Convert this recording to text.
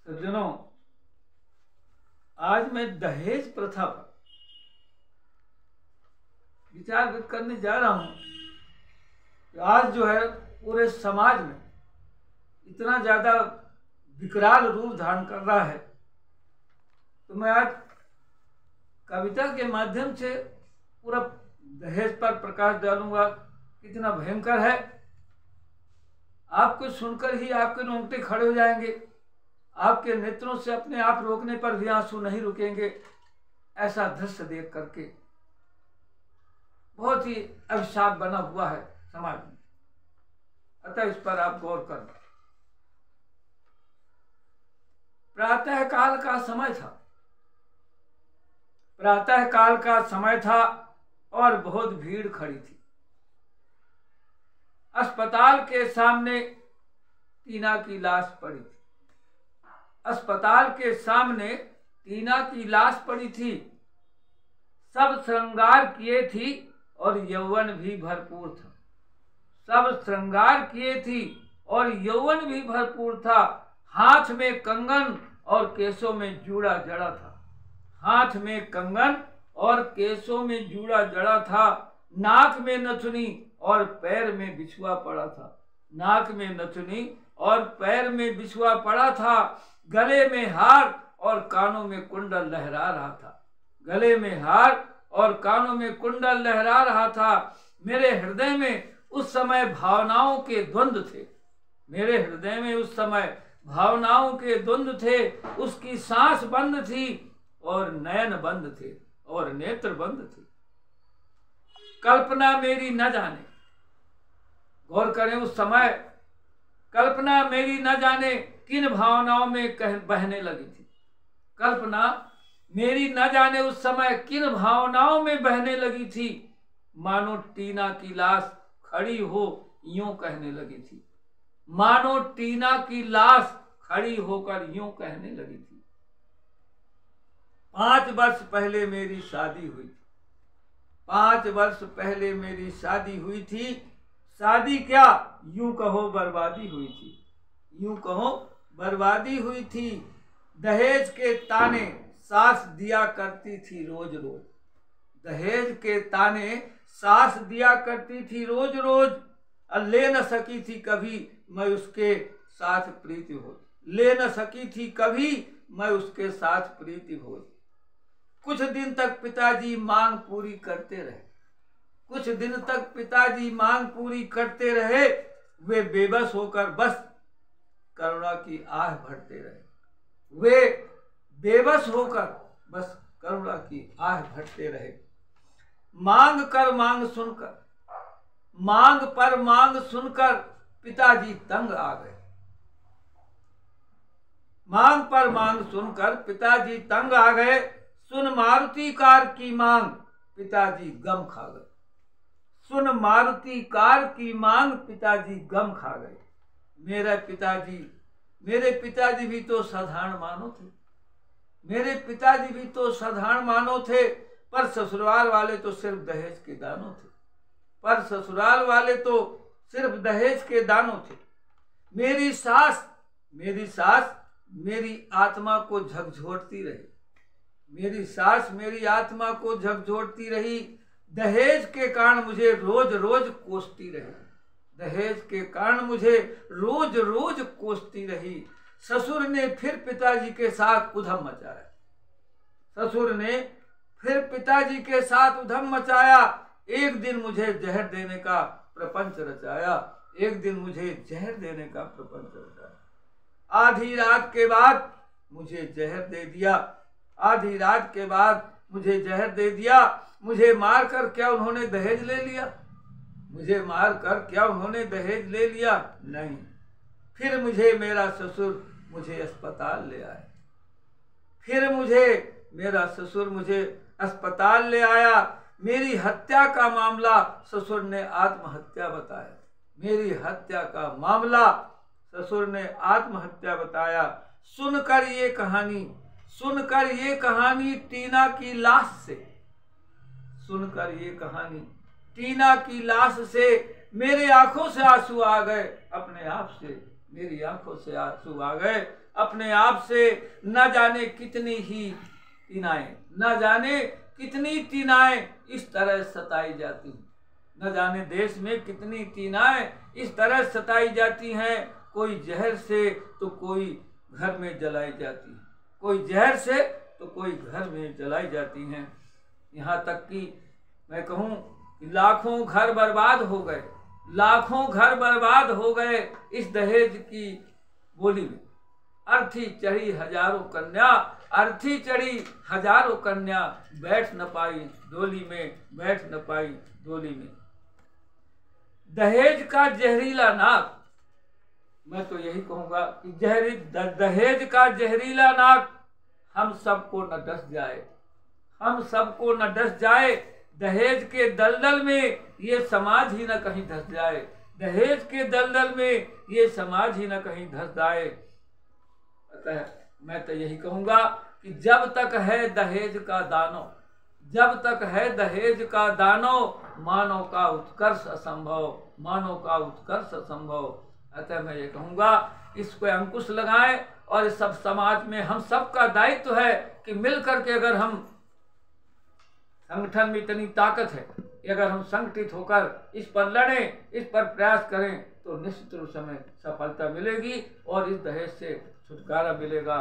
सज्जनों, आज मैं दहेज प्रथा पर विचार व्यक्त करने जा रहा हूं। आज जो है पूरे समाज में इतना ज्यादा विकराल रूप धारण कर रहा है, तो मैं आज कविता के माध्यम से पूरा दहेज पर प्रकाश डालूंगा। कितना भयंकर है, आपको सुनकर ही आपके रोंगटे खड़े हो जाएंगे। आपके नेत्रों से अपने आप रोकने पर भी आंसू नहीं रुकेंगे। ऐसा दृश्य देख करके बहुत ही अभिशाप बना हुआ है समाज में, अतः इस पर आप गौर करें। प्रातः काल का समय था। प्रातः काल का समय था और बहुत भीड़ खड़ी थी। अस्पताल के सामने टीना की लाश पड़ी थी। अस्पताल के सामने टीना की लाश पड़ी थी। सब श्रृंगार किए थी और यौवन भी भरपूर था। सब श्रृंगार किए थी और यौवन भी भरपूर था। हाथ में कंगन और केसों में जूड़ा जड़ा था। हाथ में कंगन और केसों में जूड़ा जड़ा था। नाक में नथुनी और पैर में बिछुआ पड़ा था। नाक में नथुनी और पैर में बिछुआ पड़ा था। गले में हार और कानों में कुंडल लहरा रहा था। गले में हार और कानों में कुंडल लहरा रहा था। मेरे हृदय में उस समय भावनाओं के द्वंद्व थे। मेरे हृदय में उस समय भावनाओं के द्वंद्व थे। उसकी सांस बंद थी और नयन बंद थे और नेत्र बंद थे। कल्पना मेरी न जाने, गौर करें, उस समय कल्पना मेरी न जाने किन भावनाओं में बहने लगी थी। कल्पना मेरी न जाने उस समय किन भावनाओं में बहने लगी थी। मानो टीना की लाश खड़ी हो यूं कहने लगी थी। मानो टीना की लाश खड़ी होकर यूं कहने लगी थी। 5 वर्ष पहले मेरी शादी हुई थी। 5 वर्ष पहले मेरी शादी हुई थी। शादी क्या, यूं कहो बर्बादी हुई थी। यूं कहो बर्बादी हुई थी। दहेज के ताने सास दिया करती थी रोज रोज। दहेज के ताने सास दिया करती थी रोज रोज। और ले न सकी थी कभी मैं उसके साथ प्रीति हो। ले न सकी थी कभी मैं उसके साथ प्रीति हो। कुछ दिन तक पिताजी मांग पूरी करते रहे। कुछ दिन तक पिताजी मांग पूरी करते रहे। वे बेबस होकर बस करुणा की आह भरते रहे। वे बेबस होकर बस करुणा की आह भरते रहे। मांग कर मांग सुनकर, मांग पर मांग सुनकर पिताजी तंग आ गए। मांग पर मांग सुनकर पिताजी तंग आ गए। सुन मारुति कार की मांग पिताजी गम खा गए। सुन मारुति कार की मांग पिताजी गम खा गए। मेरे पिताजी भी तो साधारण मानव थे। मेरे पिताजी भी तो साधारण मानव थे, पर ससुराल वाले तो सिर्फ दहेज के दानों थे। पर ससुराल वाले तो सिर्फ दहेज के दानों थे। मेरी सास मेरी आत्मा को झकझोरती रही। मेरी सास मेरी आत्मा को झकझोरती रही। दहेज के कारण मुझे रोज रोज कोसती रही। दहेज के कारण मुझे रोज रोज कोसती रही। ससुर ने फिर पिताजी के साथ उधम मचाया। ससुर ने फिर पिताजी के साथ उधम मचाया। एक दिन मुझे जहर देने का प्रपंच रचाया। एक दिन मुझे जहर देने का प्रपंच रचाया। आधी रात के बाद मुझे जहर दे दिया। आधी रात के बाद मुझे जहर दे दिया। मुझे मारकर क्या उन्होंने दहेज ले लिया? मुझे मारकर क्या उन्होंने दहेज ले लिया? नहीं। फिर मुझे मेरा ससुर मुझे अस्पताल ले आया। फिर मेरा ससुर मुझे अस्पताल ले आया। मेरी हत्या का मामला ससुर ने आत्महत्या बताया। मेरी हत्या का मामला ससुर ने आत्महत्या बताया। सुनकर ये कहानी टीना की लाश से, सुनकर ये कहानी टीना की लाश से मेरे आंखों से आंसू आ गए। अपने आप से मेरी आंखों से आंसू आ गए। अपने आप से न जाने कितनी ही तीनाएं, न जाने कितनी तीनाएं इस तरह सताई जाती हैं। न जाने देश में कितनी तीनाएं इस तरह सताई जाती हैं, कोई जहर से तो कोई घर में जलाई जाती है, कोई जहर से तो कोई घर में जलाई जाती हैं। यहाँ तक कि मैं कहूँ कि लाखों घर बर्बाद हो गए, लाखों घर बर्बाद हो गए इस दहेज की बोली में। अर्थी चढ़ी हजारों कन्या, अर्थी चढ़ी हजारों कन्या, बैठ न पाई डोली में, बैठ न पाई डोली में। दहेज का जहरीला नाक, मैं तो यही कहूंगा कि दहेज का जहरीला नाक हम सबको न डस जाए, हम सबको न डस जाए। दहेज के दलदल में ये समाज ही न कहीं धंस जाए, दहेज के दलदल में ये समाज ही न कहीं धंस जाए। अतः मैं तो यही कहूंगा कि जब तक है दहेज का दानो, जब तक है दहेज का दानो, मानव का उत्कर्ष असंभव, मानव का उत्कर्ष असंभव। अतः मैं ये कहूंगा इसको अंकुश लगाएं और इस सब समाज में हम सबका दायित्व है कि मिलकर के अगर हम, संगठन में इतनी ताकत है कि अगर हम संगठित होकर इस पर लड़ें, इस पर प्रयास करें तो निश्चित रूप से हमें सफलता मिलेगी और इस दहेज से छुटकारा मिलेगा।